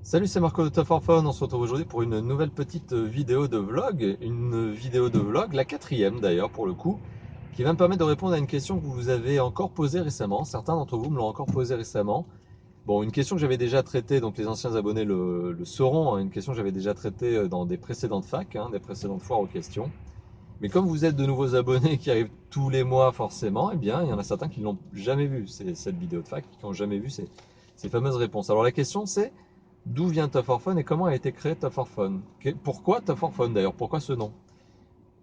Salut, c'est Marco de Tough for Fun. On se retrouve aujourd'hui pour une nouvelle petite vidéo de vlog. Une vidéo de vlog, la quatrième d'ailleurs pour le coup, qui va me permettre de répondre à une question que vous avez encore posée récemment. Certains d'entre vous me l'ont encore posée récemment. Bon, une question que j'avais déjà traitée, donc les anciens abonnés le sauront, hein, une question que j'avais déjà traitée dans des précédentes facs, hein, des précédentes foires aux questions. Mais comme vous êtes de nouveaux abonnés qui arrivent tous les mois forcément, eh bien, il y en a certains qui l'ont jamais vu, cette vidéo de fac, qui n'ont jamais vu ces fameuses réponses. Alors la question c'est, d'où vient Tough for Fun et comment a été créé Tough for Fun? Pourquoi Tough for Fun d'ailleurs? Pourquoi ce nom?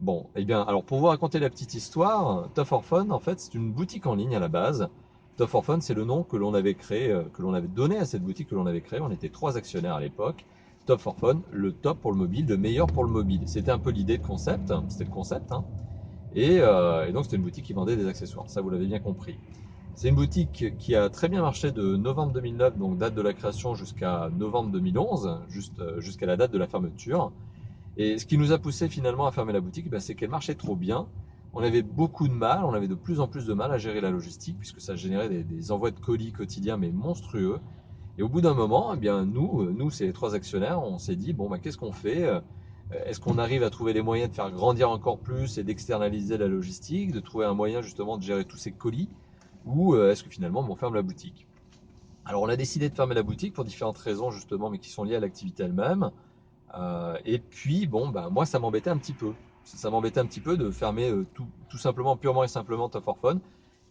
Bon, eh bien, alors pour vous raconter la petite histoire, Tough for Fun, en fait, c'est une boutique en ligne à la base. Tough for Fun, c'est le nom que l'on avait créé, que l'on avait donné à cette boutique que l'on avait créée. On était trois actionnaires à l'époque. Tough for Fun, le top pour le mobile, le meilleur pour le mobile. C'était un peu l'idée de concept, c'était le concept, hein. Et donc c'était une boutique qui vendait des accessoires, ça vous l'avez bien compris. C'est une boutique qui a très bien marché de novembre 2009, donc date de la création, jusqu'à novembre 2011, jusqu'à la date de la fermeture. Et ce qui nous a poussé finalement à fermer la boutique, ben, c'est qu'elle marchait trop bien. On avait beaucoup de mal, on avait de plus en plus de mal à gérer la logistique, puisque ça générait des envois de colis quotidiens, mais monstrueux. Et au bout d'un moment, eh bien, nous, c'est les trois actionnaires, on s'est dit, bon, ben, qu'est-ce qu'on fait? Est-ce qu'on arrive à trouver les moyens de faire grandir encore plus et d'externaliser la logistique, de trouver un moyen justement de gérer tous ces colis, ou est-ce que finalement on ferme la boutique? Alors on a décidé de fermer la boutique pour différentes raisons justement, mais qui sont liées à l'activité elle-même. Et puis bon, bah, moi ça m'embêtait un petit peu. Ça m'embêtait un petit peu de fermer tout simplement, purement et simplement Top for Fun,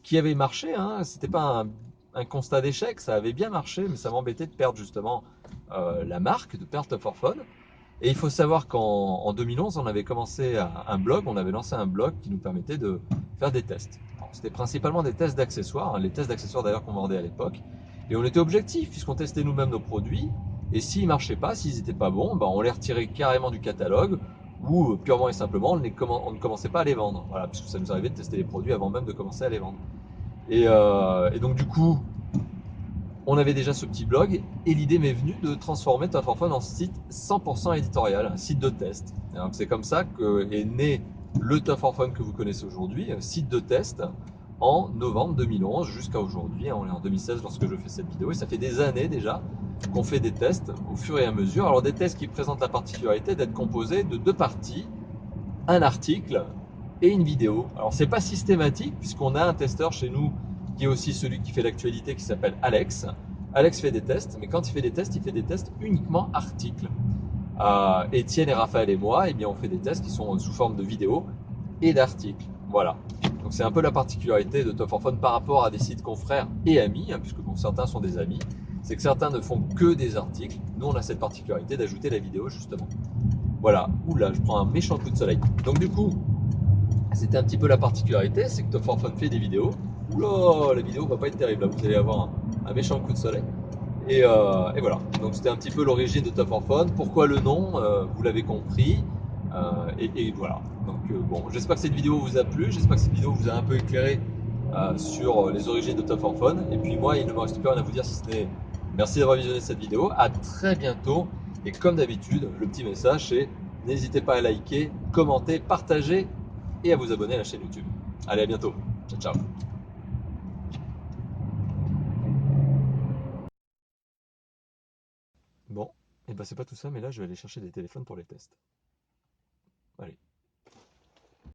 qui avait marché, hein. C'était pas un constat d'échec, ça avait bien marché, mais ça m'embêtait de perdre justement la marque, de perdre Top for Fun. Et il faut savoir qu'en 2011, on avait commencé un blog, on avait lancé un blog qui nous permettait de faire des tests. C'était principalement des tests d'accessoires, hein, les tests d'accessoires d'ailleurs qu'on vendait à l'époque. Et on était objectif puisqu'on testait nous-mêmes nos produits. Et s'ils ne marchaient pas, s'ils n'étaient pas bons, ben on les retirait carrément du catalogue ou purement et simplement on ne commençait pas à les vendre. Voilà, puisque ça nous arrivait de tester les produits avant même de commencer à les vendre. Et donc du coup, on avait déjà ce petit blog et l'idée m'est venue de transformer Tough for Fun en site 100% éditorial, un site de test. C'est comme ça qu'est né le Tough for Fun que vous connaissez aujourd'hui, site de test en novembre 2011 jusqu'à aujourd'hui. On est en 2016 lorsque je fais cette vidéo et ça fait des années déjà qu'on fait des tests au fur et à mesure. Alors des tests qui présentent la particularité d'être composés de deux parties, un article et une vidéo. Alors c'est pas systématique puisqu'on a un testeur chez nous qui est aussi celui qui fait l'actualité qui s'appelle Alex. Alex fait des tests, mais quand il fait des tests uniquement articles. Étienne et Raphaël et moi, eh bien, on fait des tests qui sont sous forme de vidéo et d'articles. Voilà. Donc c'est un peu la particularité de Top for Fun par rapport à des sites confrères et amis, hein, puisque bon, certains sont des amis, c'est que certains ne font que des articles. Nous, on a cette particularité d'ajouter la vidéo justement. Voilà. Oula, je prends un méchant coup de soleil. Donc du coup, c'était un petit peu la particularité, c'est que Top for Fun fait des vidéos. Oula, la vidéo va pas être terrible, là. Vous allez avoir un méchant coup de soleil. Et voilà, donc c'était un petit peu l'origine de Top for Fun. Pourquoi le nom? Vous l'avez compris. Et voilà. Donc bon, j'espère que cette vidéo vous a plu, j'espère que cette vidéo vous a un peu éclairé sur les origines de Top for Fun. Et puis moi, il ne me reste plus rien à vous dire si ce n'est merci d'avoir visionné cette vidéo. À très bientôt. Et comme d'habitude, le petit message c'est n'hésitez pas à liker, commenter, partager et à vous abonner à la chaîne YouTube. Allez, à bientôt. Ciao, ciao. Bon, et ben c'est pas tout ça, mais là je vais aller chercher des téléphones pour les tests. Allez.